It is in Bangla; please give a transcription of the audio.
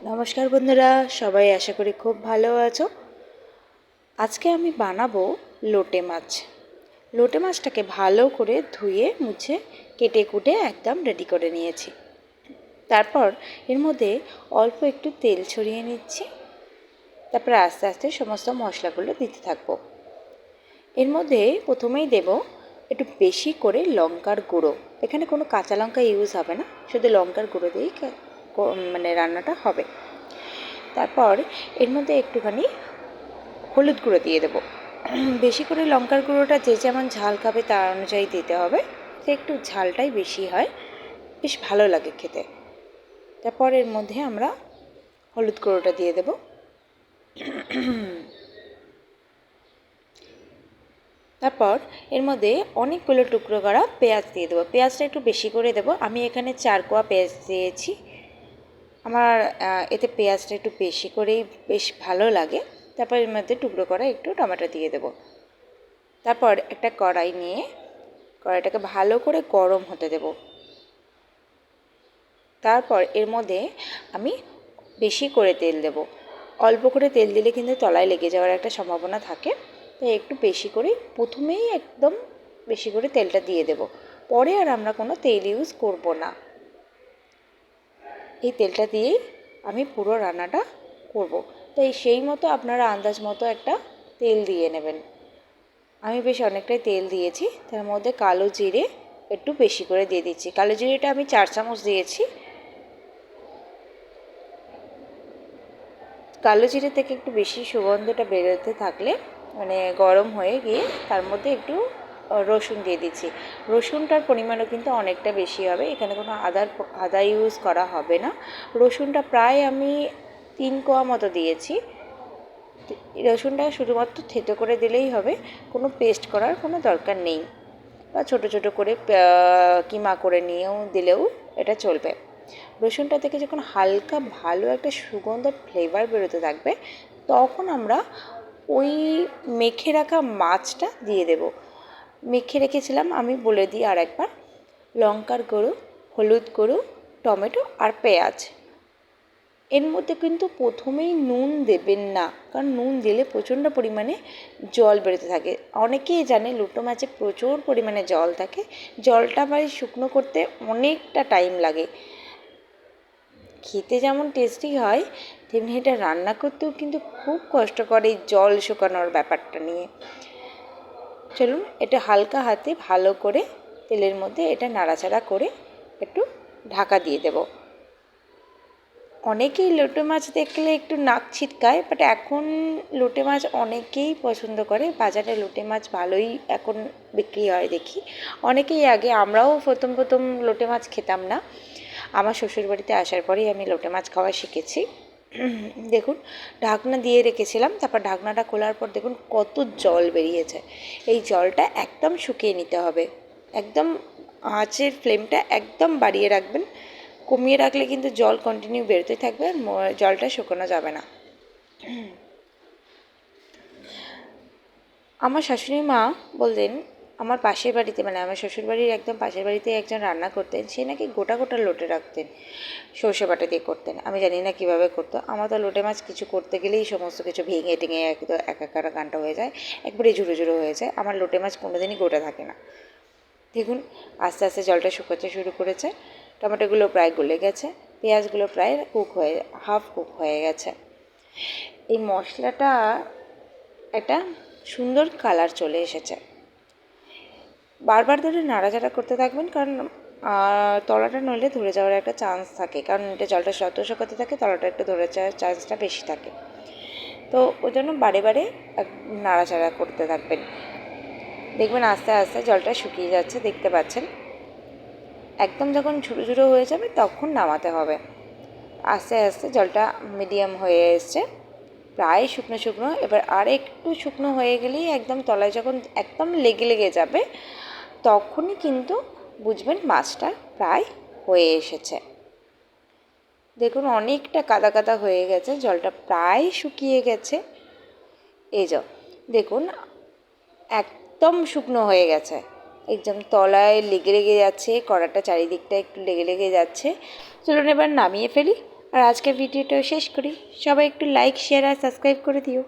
নমস্কার বন্ধুরা, সবাই আশা করি খুব ভালো আছো। আজকে আমি বানাবো লোটে মাছ। লোটে মাছটাকে ভালো করে ধুয়ে মুছে কেটে কুটে একদম রেডি করে নিয়েছি। তারপর এর মধ্যে অল্প একটু তেল ছড়িয়ে নিচ্ছি। তারপর আস্তে আস্তে সমস্ত মশলাগুলো দিতে থাকবো। এর মধ্যে প্রথমেই দেব একটু বেশি করে লঙ্কার গুঁড়ো। এখানে কোনো কাঁচা লঙ্কা ইউজ হবে না, শুধু লঙ্কার গুঁড়ো দিয়েই রান্নাটা হবে। তারপর এর মধ্যে একটুখানি হলুদ গুঁড়ো দিয়ে দেবো। বেশি করে লঙ্কার গুঁড়োটা যে যেমন ঝাল খাবে তার অনুযায়ী দিতে হবে, যে একটু ঝালটাই বেশি হয়, বেশ ভালো লাগে খেতে। তারপর এর মধ্যে আমরা হলুদ গুঁড়োটা দিয়ে দেব। তারপর এর মধ্যে অনেকগুলো টুকরো করা পেঁয়াজ দিয়ে দেবো। পেঁয়াজটা একটু বেশি করে দেবো। আমি এখানে 4 কোয়া পেঁয়াজ দিয়েছি। আমার এতে পেঁয়াজটা একটু বেশি করেই বেশ ভালো লাগে। তারপর এর মধ্যে টুকরো করা একটু টমেটো দিয়ে দেবো। তারপর একটা কড়াই নিয়ে কড়াইটাকে ভালো করে গরম হতে দেব। তারপর এর মধ্যে আমি বেশি করে তেল দেব। অল্প করে তেল দিলে কিন্তু তলায় লেগে যাওয়ার একটা সম্ভাবনা থাকে, তাই একটু বেশি করে প্রথমেই একদম বেশি করে তেলটা দিয়ে দেব। পরে আর আমরা কোনো তেল ইউজ করব না। এই তেলটা দিয়েই আমি পুরো রান্নাটা করব, তাই সেই মতো আপনারা আন্দাজ মতো একটা তেল দিয়ে নেবেন। আমি বেশ অনেকটাই তেল দিয়েছি। তার মধ্যে কালো জিরে একটু বেশি করে দিয়ে দিচ্ছি। কালো জিরেটা আমি 4 চামচ দিয়েছি। কালো জিরে থেকে একটু বেশি সুগন্ধটা বেরোতে থাকলে মানে গরম হয়ে গিয়ে তার মধ্যে একটু রসুন দিয়ে দিচ্ছি। রসুনটার পরিমাণও কিন্তু অনেকটা বেশি হবে। এখানে কোনো আদা ইউজ করা হবে না। রসুনটা প্রায় আমি 3 কোয়া মতো দিয়েছি। রসুনটা শুধুমাত্র থেতো করে দিলেই হবে, কোনো পেস্ট করার কোনো দরকার নেই, বা ছোটো ছোটো করে কিমা করে নিয়েও দিলেও এটা চলবে। রসুনটা থেকে যখন হালকা ভালো একটা সুগন্ধ ফ্লেভার বেরোতে থাকবে, তখন আমরা ওই মেখে রাখা মাছটা দিয়ে দেব। মেখে রেখেছিলাম, আমি বলে দিই আর একবার, লঙ্কার গুঁড়ো, হলুদ গুঁড়ো, টমেটো আর পেঁয়াজ। এর মধ্যে কিন্তু প্রথমেই নুন দেবেন না, কারণ নুন দিলে প্রচণ্ড পরিমাণে জল বেরোতে থাকে। অনেকেই জানে লোটো মাছে প্রচুর পরিমাণে জল থাকে। জলটা শুকনো করতে অনেকটা টাইম লাগে। খেতে যেমন টেস্টি হয়, তেমনি এটা রান্না করতেও কিন্তু খুব কষ্টকর এই জল শুকানোর ব্যাপারটা নিয়ে। চলুন এটা হালকা হাতে ভালো করে তেলের মধ্যে এটা নাড়াচাড়া করে একটু ঢাকা দিয়ে দেব। অনেকেই লোটে মাছ দেখলে একটু নাক ছিটকায়, বাট এখন লোটে মাছ অনেকেই পছন্দ করে। বাজারে লোটে মাছ ভালোই এখন বিক্রি হয় দেখি। অনেকেই আগে, আমরাও প্রথম প্রথম লোটে মাছ খেতাম না। আমার শ্বশুরবাড়িতে আসার পরেই আমি লোটে মাছ খাওয়া শিখেছি। দেখুন ঢাকনা দিয়ে রেখেছিলাম, তারপর ঢাকনাটা খোলার পর দেখুন কত জল বেরিয়েছে। এই জলটা একদম শুকিয়ে নিতে হবে। একদম আঁচের ফ্লেমটা একদম বাড়িয়ে রাখবেন। কমিয়ে রাখলে কিন্তু জল কন্টিনিউ বেরোতে থাকবে, আর জলটা শুকানো যাবে না। আমার শাশুড়ি মা বলতেন, আমার পাশের বাড়িতে মানে আমার শ্বশুরবাড়ির একদম পাশের বাড়িতে একজন রান্না করতেন, সে নাকি গোটা গোটা লোটে রাখতেন, সর্ষে বাটা দিয়ে করতেন। আমি জানি না কীভাবে করতো। আমার তো লোটে মাছ কিছু করতে গেলেই সমস্ত কিছু ভেঙে টেঙে একদম একাকার গানটা হয়ে যায়, একবারে ঝুড়ো ঝুড়ো হয়ে যায়। আমার লোটে মাছ কোনোদিনই গোটা থাকে না। দেখুন আস্তে আস্তে জলটা শুকোতে শুরু করেছে। টমেটোগুলো প্রায় গলে গেছে, পেঁয়াজগুলো প্রায় হাফ কুক হয়ে গেছে। এই মশলাটা একটা সুন্দর কালার চলে এসেছে। বারবার ধরে নাড়াচাড়া করতে থাকবেন, কারণ তলাটা নইলে ধরে যাওয়ার একটা চান্স থাকে, কারণ এটা জলটা যত শুকাতে থাকে তলাটা একটু ধরে যাওয়ার চান্সটা বেশি থাকে। তো ওই জন্য বারে বারে নাড়াচাড়া করতে থাকবেন। দেখবেন আস্তে আস্তে জলটা শুকিয়ে যাচ্ছে, দেখতে পাচ্ছেন। একদম যখন ঝুড়ো ঝুড়ো হয়ে যাবে তখন নামাতে হবে। আস্তে আস্তে জলটা মিডিয়াম হয়ে এসছে, প্রায় শুকনো শুকনো। এবার আর একটু শুকনো হয়ে গেলেই একদম তলায় যখন একদম লেগে লেগে যাবে, তখনই কিন্তু বুঝবেন মাছটা প্রায় হয়ে এসেছে। দেখুন অনেকটা কাদা কাদা হয়ে গেছে, জলটা প্রায় শুকিয়ে গেছে। এই যে দেখুন একদম শুকনো হয়ে গেছে, একদম তলায় লেগে লেগে যাচ্ছে, কড়াটা চারিদিকটা একটু লেগে লেগে যাচ্ছে। চলুন এবার নামিয়ে ফেলি। আর আজকের ভিডিওটাও শেষ করি। সবাই একটু লাইক শেয়ার আর সাবস্ক্রাইব করে দিও।